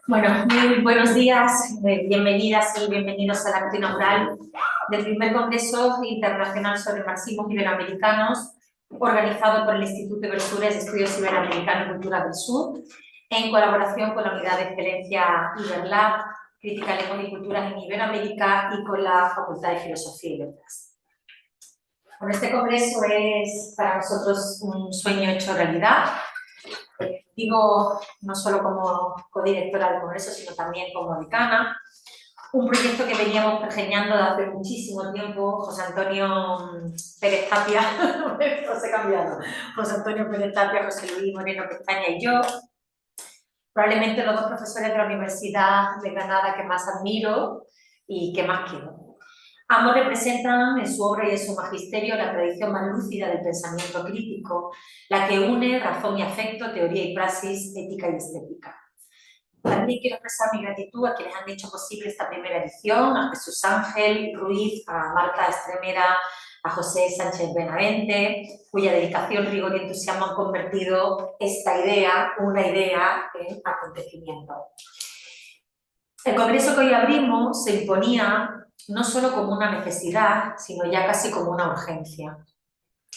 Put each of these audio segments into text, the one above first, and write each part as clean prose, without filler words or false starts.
Bueno, muy buenos días, bienvenidas y bienvenidos al acto inaugural del primer Congreso Internacional sobre Marxismos Iberoamericanos, organizado por el Instituto Ibersures de Estudios Iberoamericanos y Cultura del Sur, en colaboración con la Unidad de Excelencia Iberlab, Crítica, Lenguas y Culturas en Iberoamérica y con la Facultad de Filosofía y Letras. Bueno, este congreso es para nosotros un sueño hecho realidad. Digo, no solo como codirectora del Congreso, sino también como decana. Un proyecto que veníamos pergeñando desde hace muchísimo tiempo, José Antonio Pérez Tapia, os he cambiado, José Antonio Pérez Tapia, José Luis Moreno Pestaña y yo, probablemente los dos profesores de la Universidad de Granada que más admiro y que más quiero. Ambos representan en su obra y en su magisterio la tradición más lúcida del pensamiento crítico, la que une razón y afecto, teoría y praxis, ética y estética. También quiero expresar mi gratitud a quienes han hecho posible esta primera edición, a Jesús Ángel Ruiz, a Marta Estremera, a José Sánchez Benavente, cuya dedicación, rigor y entusiasmo han convertido esta idea, una idea, en acontecimiento. El congreso que hoy abrimos se imponía no solo como una necesidad, sino ya casi como una urgencia.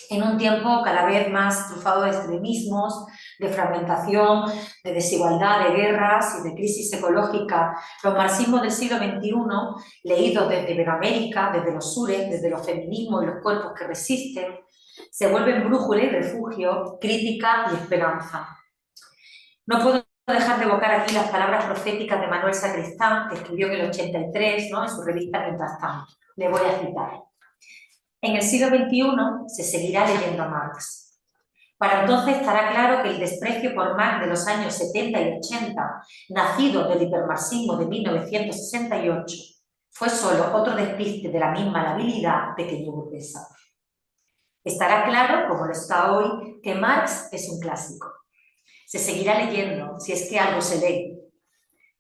En un tiempo cada vez más trufado de extremismos, de fragmentación, de desigualdad, de guerras y de crisis ecológica, los marxismos del siglo XXI, leídos desde Iberoamérica, desde los sures, desde los feminismos y los cuerpos que resisten, se vuelven brújula y refugio, crítica y esperanza. No puedo dejar de evocar aquí las palabras proféticas de Manuel Sacristán, que escribió en el 83, ¿no?, en su revista Mientras tanto. Le voy a citar. En el siglo XXI se seguirá leyendo a Marx. Para entonces estará claro que el desprecio por Marx de los años 70 y 80, nacido del hipermarxismo de 1968, fue solo otro despiste de la misma labilidad pequeño-burguesa. Estará claro, como lo está hoy, que Marx es un clásico. Se seguirá leyendo, si es que algo se lee.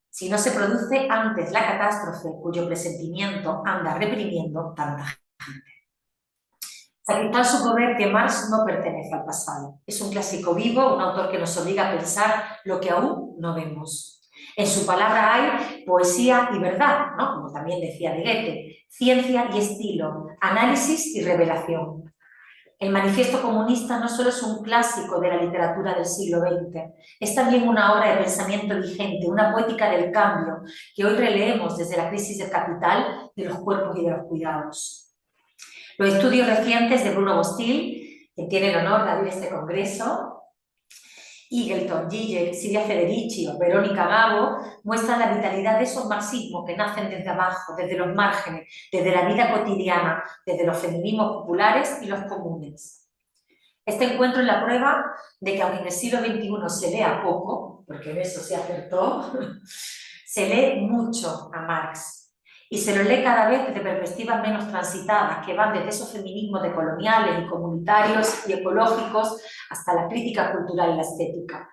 Si no se produce antes la catástrofe cuyo presentimiento anda reprimiendo tanta gente. Sacristán supo ver que Marx no pertenece al pasado. Es un clásico vivo, un autor que nos obliga a pensar lo que aún no vemos. En su palabra hay poesía y verdad, ¿no?, como también decía de Goethe, ciencia y estilo, análisis y revelación. El Manifiesto Comunista no solo es un clásico de la literatura del siglo XX, es también una obra de pensamiento vigente, una poética del cambio, que hoy releemos desde la crisis del capital, de los cuerpos y de los cuidados. Los estudios recientes de Bruno Bostil, que tiene el honor de abrir este congreso, Eagleton, Gillet, Silvia Federici o Verónica Gago, muestran la vitalidad de esos marxismos que nacen desde abajo, desde los márgenes, desde la vida cotidiana, desde los feminismos populares y los comunes. Este encuentro es la prueba de que aunque en el siglo XXI se lea poco, porque en eso se acertó, se lee mucho a Marx. Y se lo lee cada vez desde perspectivas menos transitadas, que van desde esos feminismos decoloniales y comunitarios y ecológicos hasta la crítica cultural y la estética.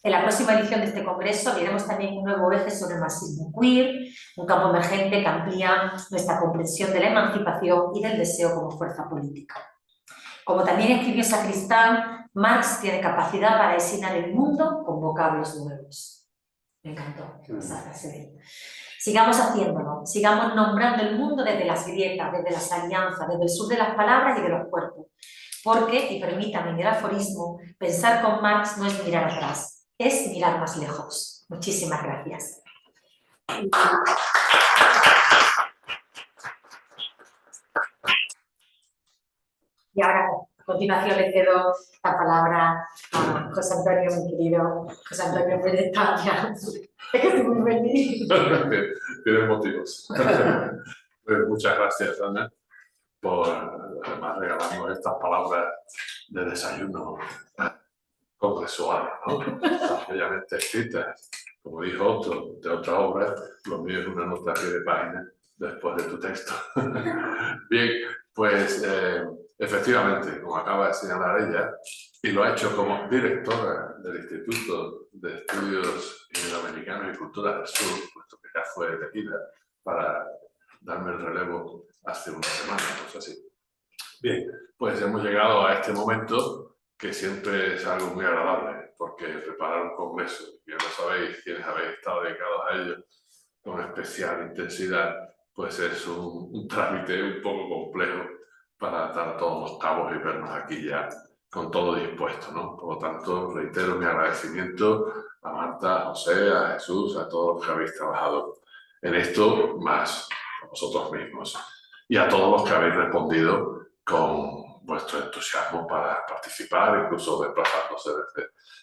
En la próxima edición de este congreso abriremos también un nuevo eje sobre el marxismo queer, un campo emergente que amplía nuestra comprensión de la emancipación y del deseo como fuerza política. Como también escribió Sacristán, Marx tiene capacidad para designar el mundo con vocablos nuevos. Me encantó esa frase. Sigamos haciéndolo, sigamos nombrando el mundo desde las grietas, desde las alianzas, desde el sur de las palabras y de los cuerpos. Porque, y permítanme el aforismo, pensar con Marx no es mirar atrás, es mirar más lejos. Muchísimas gracias. Y ahora, a continuación, le cedo la palabra a José Antonio, mi querido José Antonio Pérez Tapia. Es que estoy muy feliz. Tiene motivos. Pues muchas gracias, Ana, por además regalarnos estas palabras de desayuno congresual, ¿no? Obviamente escritas, como dijo otro, de otra obra, lo mío es una nota a pie de página después de tu texto. Bien, pues efectivamente, como acaba de señalar ella, y lo ha hecho como directora del Instituto de Estudios Iberoamericanos y Cultura del Sur, puesto que ya fue elegida para darme el relevo hace una semana, pues así. Bien, pues hemos llegado a este momento que siempre es algo muy agradable, porque preparar un congreso, que no sabéis, quienes habéis estado dedicados a ello con especial intensidad, pues es un trámite un poco complejo para atar todos los cabos y vernos aquí ya con todo dispuesto, ¿no? Por lo tanto, reitero mi agradecimiento a Marta, a José, a Jesús, a todos los que habéis trabajado en esto, más a vosotros mismos, y a todos los que habéis respondido con vuestro entusiasmo para participar, incluso desplazándose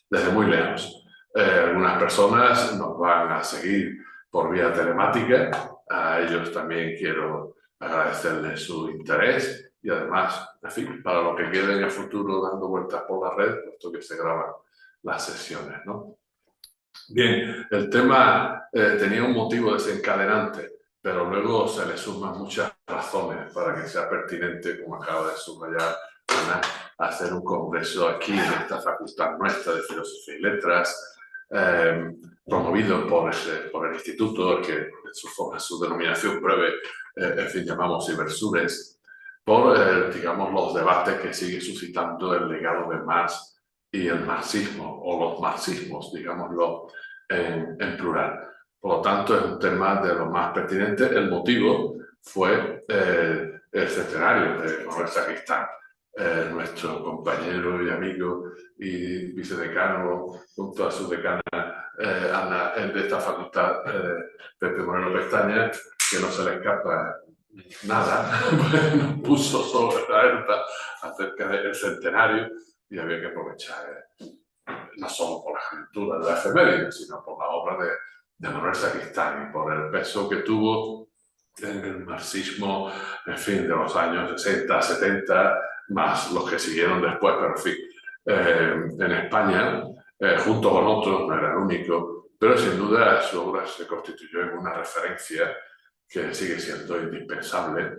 desde muy lejos. Algunas personas nos van a seguir por vía telemática. A ellos también quiero agradecerles su interés y además, en fin, para lo que quede en el futuro dando vueltas por la red, puesto que se graban las sesiones, ¿no? Bien, el tema tenía un motivo desencadenante, pero luego se le suman muchas razones para que sea pertinente, como acaba de subrayar Ana, hacer un congreso aquí en esta facultad nuestra de Filosofía y Letras, promovido por el Instituto, que en su denominación breve, en fin, llamamos Ibersures, por, digamos, los debates que sigue suscitando el legado de Marx y el marxismo, o los marxismos, digámoslo en plural. Por lo tanto, es un tema de lo más pertinente. El motivo fue el centenario de Manuel Sacristán, nuestro compañero y amigo y vicedecano, junto a su decana Ana, de esta facultad, Pepe Moreno Pestaña, que no se le escapa nada, nos puso sobre la alerta acerca del centenario y había que aprovechar, no solo por la escritura de la efeméride, sino por la obra de Manuel Sacristán y por el peso que tuvo en el marxismo, en fin, de los años 60, 70, más los que siguieron después, pero en fin, en España, junto con otros, no era el único, pero sin duda su obra se constituyó en una referencia que sigue siendo indispensable.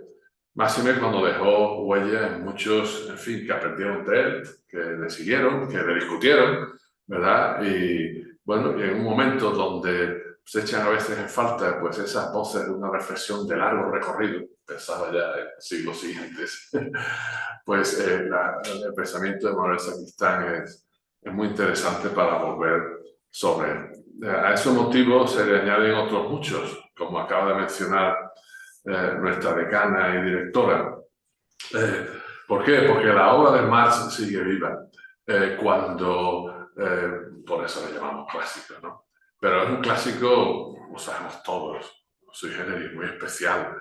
Máxime cuando dejó huella en muchos, en fin, que aprendieron de él, que le siguieron, que le discutieron, ¿verdad? Y bueno, y en un momento donde se echan a veces en falta pues esas voces de una reflexión de largo recorrido, pensaba ya en siglos siguientes, pues el pensamiento de Manuel Sacristán es muy interesante para volver sobre él. A ese motivo se le añaden otros muchos, como acaba de mencionar nuestra decana y directora. ¿Por qué? Porque la obra de Marx sigue viva. Por eso le llamamos clásico, ¿no? Pero es un clásico, lo sabemos todos, sui generis, muy especial.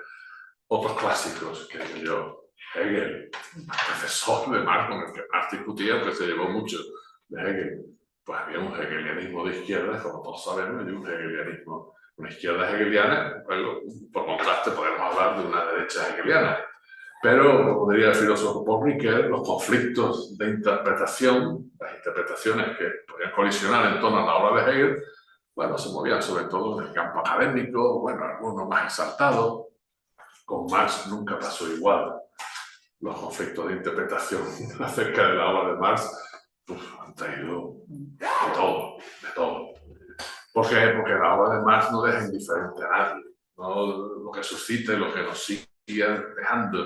Otros clásicos, que digo yo, Hegel, profesor de Marx, con el que Marx discutía, que se llevó mucho de Hegel. Pues había un hegelianismo de izquierda, como todos sabemos, y un hegelianismo, una izquierda hegeliana. Luego, por contraste, podemos hablar de una derecha hegeliana. Pero, como diría el filósofo Paul Ricoeur, los conflictos de interpretación, las interpretaciones que podían colisionar en torno a la obra de Hegel, bueno, se movían sobre todo en el campo académico, bueno, algunos más exaltados. Con Marx nunca pasó igual. Los conflictos de interpretación acerca de la obra de Marx han traído de todo, de todo. ¿Por qué? Porque la obra de Marx no deja indiferente a nadie. ¿No? Lo que suscita y lo que nos sigue dejando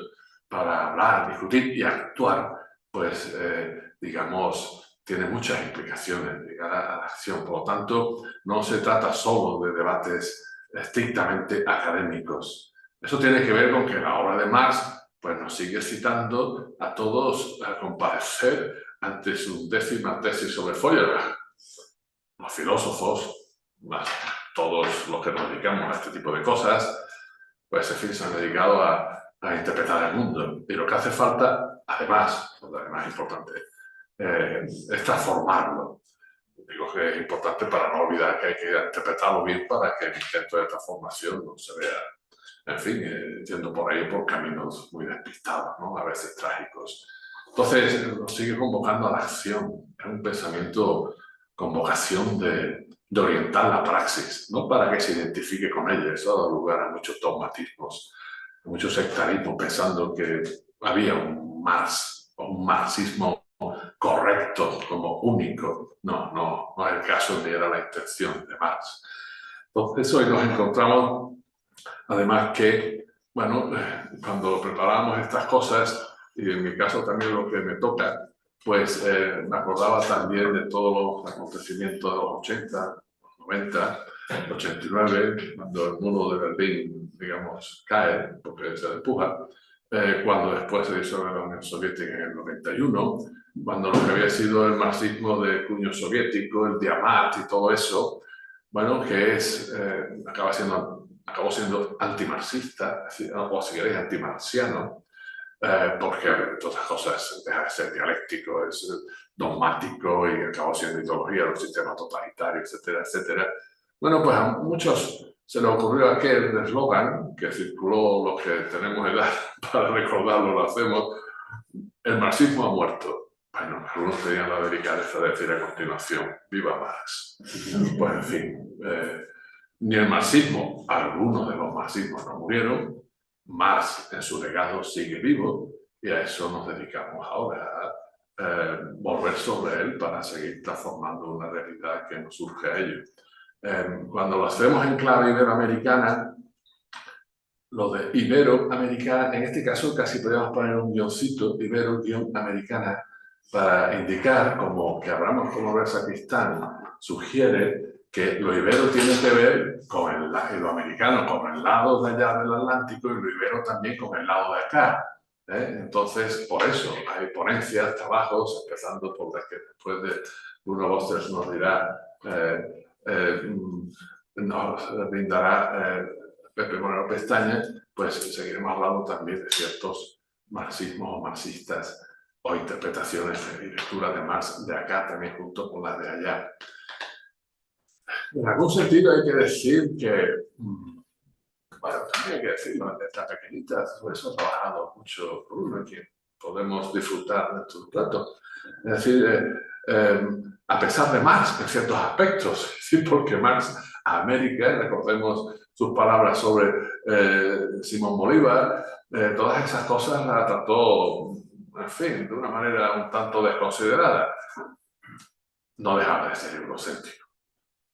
para hablar, discutir y actuar, pues, digamos, tiene muchas implicaciones de cara a la acción. Por lo tanto, no se trata solo de debates estrictamente académicos. Eso tiene que ver con que la obra de Marx pues, nos sigue citando a todos a comparecer ante su 10ª tesis sobre Feuerbach. Los filósofos, más todos los que nos dedicamos a este tipo de cosas, pues en fin, se han dedicado a interpretar el mundo. Y lo que hace falta, además, lo más importante, es transformarlo. Digo que es importante para no olvidar que hay que interpretarlo bien para que el intento de transformación no se vea, en fin, yendo por ahí por caminos muy despistados, ¿no? A veces trágicos. Entonces, nos sigue convocando a la acción. Es un pensamiento con vocación de orientar la praxis, no para que se identifique con ella. Eso ha dado lugar a muchos dogmatismos, a muchos sectarismos, pensando que había un Marx o un marxismo correcto como único. No es el caso ni era la intención de Marx. Entonces hoy nos encontramos, además que, bueno, cuando preparamos estas cosas, y en mi caso también lo que me toca, pues me acordaba también de todos los acontecimientos de los 80, los 90, 89, cuando el muro de Berlín, digamos, cae, porque se empuja, cuando después se disolvió la Unión Soviética en el 91, cuando lo que había sido el marxismo de cuño soviético, el Diamat y todo eso, bueno, que es, acabó siendo antimarxista, o si queréis, antimarxiano, porque todas las cosas deja de ser dialéctico, es dogmático y acabó siendo ideología de un sistema totalitario, etcétera, etcétera. Bueno, pues a muchos se les ocurrió aquel eslogan que circuló, los que tenemos edad para recordarlo, lo hacemos: el marxismo ha muerto. Bueno, algunos tenían la delicadeza de decir a continuación: ¡viva Marx! Pues en fin, ni el marxismo, algunos de los marxismos no murieron. Marx en su legado sigue vivo y a eso nos dedicamos ahora, a volver sobre él para seguir transformando una realidad que nos surge a ello. Cuando lo hacemos en clave iberoamericana, lo de iberoamericana, en este caso casi podríamos poner un guioncito, ibero-americana, para indicar, como que Abraham Colombo Sacristán sugiere, que lo ibero tiene que ver con lo americano, con el lado de allá del Atlántico, y lo ibero también con el lado de acá. Entonces, por eso hay ponencias, trabajos, empezando por las que después de Bruno Bosters nos dirá, nos brindará Pepe Moreno Pestaña, pues seguiremos hablando también de ciertos marxismos o marxistas o interpretaciones y lecturas de Marx de acá también junto con las de allá. En algún sentido hay que decir que, bueno, también hay que decirlo en letras pequeñitas, por eso he trabajado mucho con uno que podemos disfrutar de estos platos. Es decir, a pesar de Marx en ciertos aspectos, ¿sí? Porque Marx a América, recordemos sus palabras sobre Simón Bolívar, todas esas cosas las trató, en fin, de una manera un tanto desconsiderada. No dejaba de ser eurocéntrico.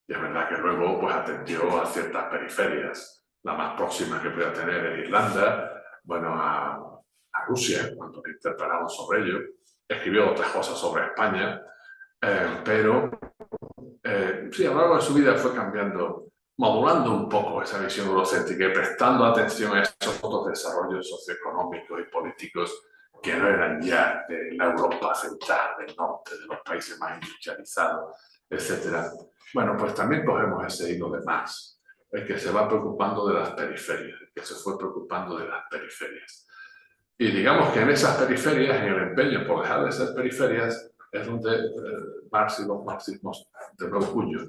Y es verdad que luego pues, atendió a ciertas periferias. La más próxima que podía tener es Irlanda, bueno, a Rusia, cuando interpelamos sobre ello. Escribió otras cosas sobre España, pero sí, a lo largo de su vida fue cambiando, modulando un poco esa visión eurocéntrica y prestando atención a esos otros desarrollos socioeconómicos y políticos que no eran ya de la Europa central, del norte, de los países más industrializados, etc. Bueno, pues también cogemos ese hilo de Marx, el que se va preocupando de las periferias, el que se fue preocupando de las periferias. Y digamos que en esas periferias, en el empeño por dejar de ser periferias, es donde Marx y los marxismos de nuevo cuño,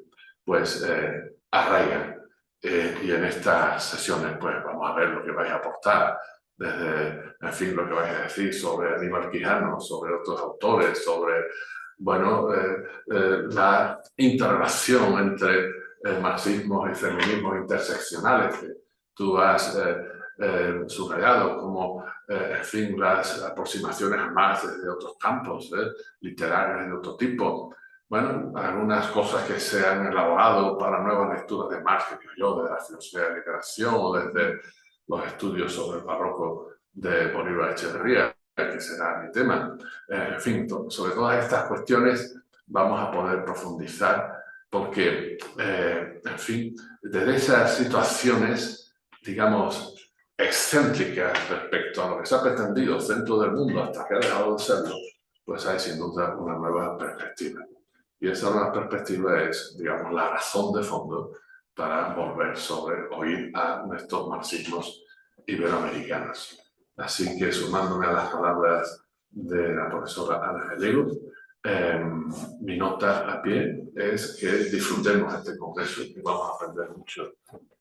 pues arraigan. Y en estas sesiones, pues vamos a ver lo que vais a aportar, desde, en fin, lo que vais a decir sobre Aníbal Quijano, sobre otros autores, sobre, bueno, la interrelación entre marxismos y feminismos interseccionales que tú has subrayado, como, en fin, las aproximaciones a Marx desde otros campos, literarios de otro tipo. Bueno, algunas cosas que se han elaborado para nuevas lecturas de Marx, que digo yo, desde la filosofía de la liberación o desde los estudios sobre el barroco de Bolívar Echeverría, que será mi tema. En fin, sobre todas estas cuestiones vamos a poder profundizar porque, en fin, desde esas situaciones, digamos, excéntricas respecto a lo que se ha pretendido centro del mundo hasta que ha dejado de serlo, pues hay sin duda una nueva perspectiva. Y esa nueva perspectiva es, digamos, la razón de fondo para volver sobre oír a nuestros marxismos iberoamericanos. Así que, sumándome a las palabras de la profesora Ana Gallegos, mi nota a pie es que disfrutemos este congreso y vamos a aprender mucho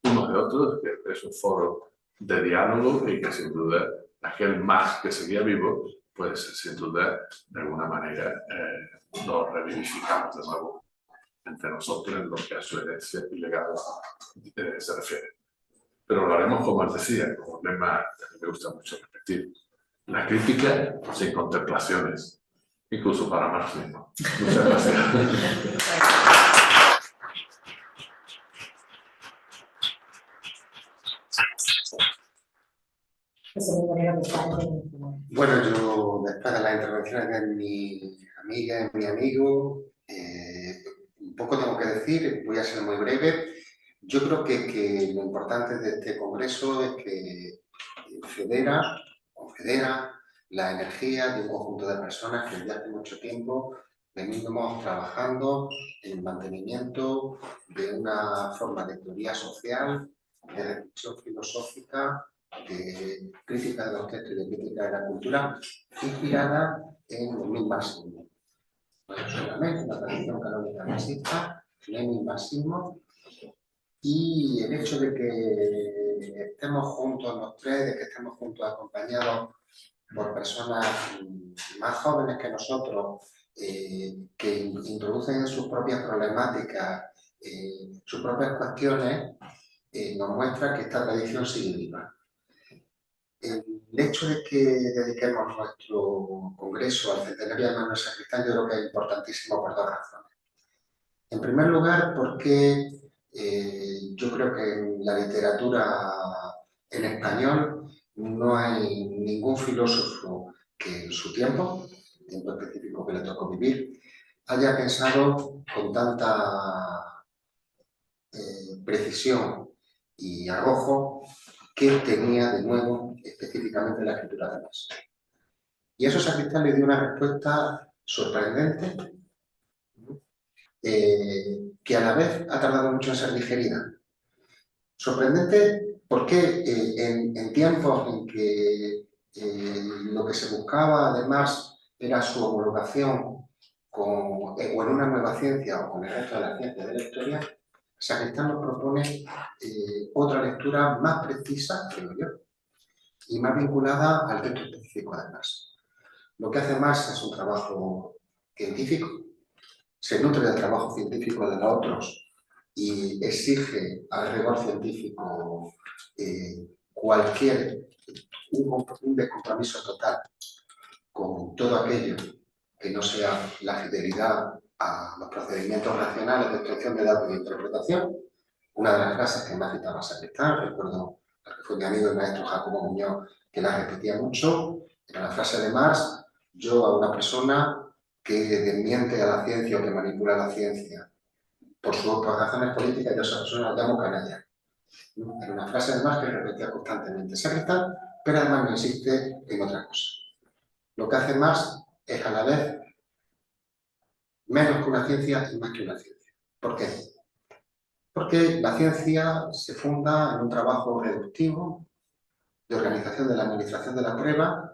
unos de otros, que es un foro de diálogo y que sin duda aquel Marx que seguía vivo, pues sin duda de alguna manera lo revivificamos de nuevo entre nosotros en lo que a su herencia y legado se refiere. Pero lo haremos, como os decía, con un lema que me gusta mucho repetir: la crítica sin contemplaciones, incluso para Marx mismo. Muchas gracias. Bueno, yo después de las intervenciones de mi amiga y mi amigo, un poco tengo que decir, voy a ser muy breve. Yo creo que lo importante de este congreso es que federa la energía de un conjunto de personas que desde hace mucho tiempo venimos trabajando en el mantenimiento de una forma de teoría social, de reflexión filosófica, de crítica de los textos y de crítica de la cultura, inspirada en el marxismo. Solamente una tradición canónica marxista, Lenin marxismo, y el hecho de que estemos juntos los tres, de que estemos juntos acompañados por personas más jóvenes que nosotros, que introducen en sus propias problemáticas, sus propias cuestiones, nos muestra que esta tradición sigue viva. El hecho de que dediquemos nuestro congreso al centenario de Manuel Sacristán yo creo que es importantísimo por dos razones. En primer lugar, porque yo creo que en la literatura en español no hay ningún filósofo que en su tiempo específico que le tocó vivir, haya pensado con tanta precisión y arrojo que tenía de nuevo específicamente la escritura de Marx. Y a eso Sacristán le dio una respuesta sorprendente, que a la vez ha tardado mucho en ser digerida. Sorprendente porque en tiempos en que lo que se buscaba además era su homologación o en una nueva ciencia o con el resto de la ciencia de la historia, Sacristán nos propone otra lectura más precisa, creo yo, y más vinculada al texto específico de Marx. Lo que hace Marx es un trabajo científico, se nutre del trabajo científico de los otros y exige al rigor científico un descompromiso total con todo aquello que no sea la fidelidad a los procedimientos racionales de obtención de datos y interpretación. Una de las frases que más citaba Sacristán, recuerdo que fue mi amigo y maestro Jacobo Muñoz, que la repetía mucho, era la frase de Marx: yo a una persona que desmiente a la ciencia o que manipula la ciencia por razones políticas, yo a esa persona la llamo canalla. Era una frase además que repetía constantemente Sacristán, pero además no insiste en otra cosa. Lo que hace Marx es a la vez menos que una ciencia y más que una ciencia. ¿Por qué? Porque la ciencia se funda en un trabajo reductivo de organización de la administración de la prueba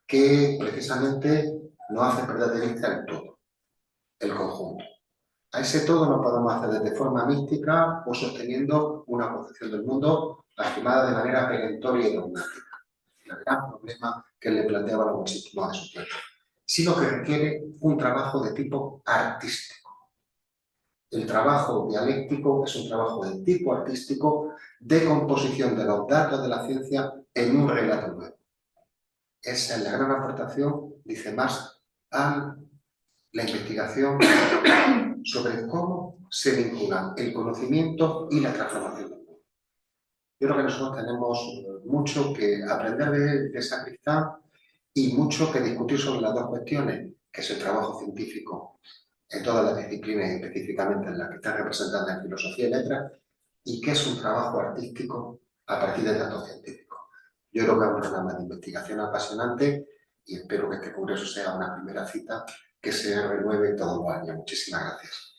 que precisamente nos hace perder de vista el todo, el conjunto. A ese todo no podemos hacer de forma mística o sosteniendo una concepción del mundo afirmada de manera perentoria y dogmática. El gran problema que le planteaba a los marxistas de su tiempo, sino que requiere un trabajo de tipo artístico. El trabajo dialéctico es un trabajo de tipo artístico de composición de los datos de la ciencia en un relato nuevo. Esa es la gran aportación, dice Marx, a la investigación sobre cómo se vinculan el conocimiento y la transformación del mundo. Yo creo que nosotros tenemos mucho que aprender de Sacristán y mucho que discutir sobre las dos cuestiones, que es el trabajo científico en todas las disciplinas y específicamente en las que están representadas en filosofía y letras, y que es un trabajo artístico a partir de datos científicos. Yo creo que es un programa de investigación apasionante y espero que este congreso sea una primera cita que se renueve todos los años. Muchísimas gracias.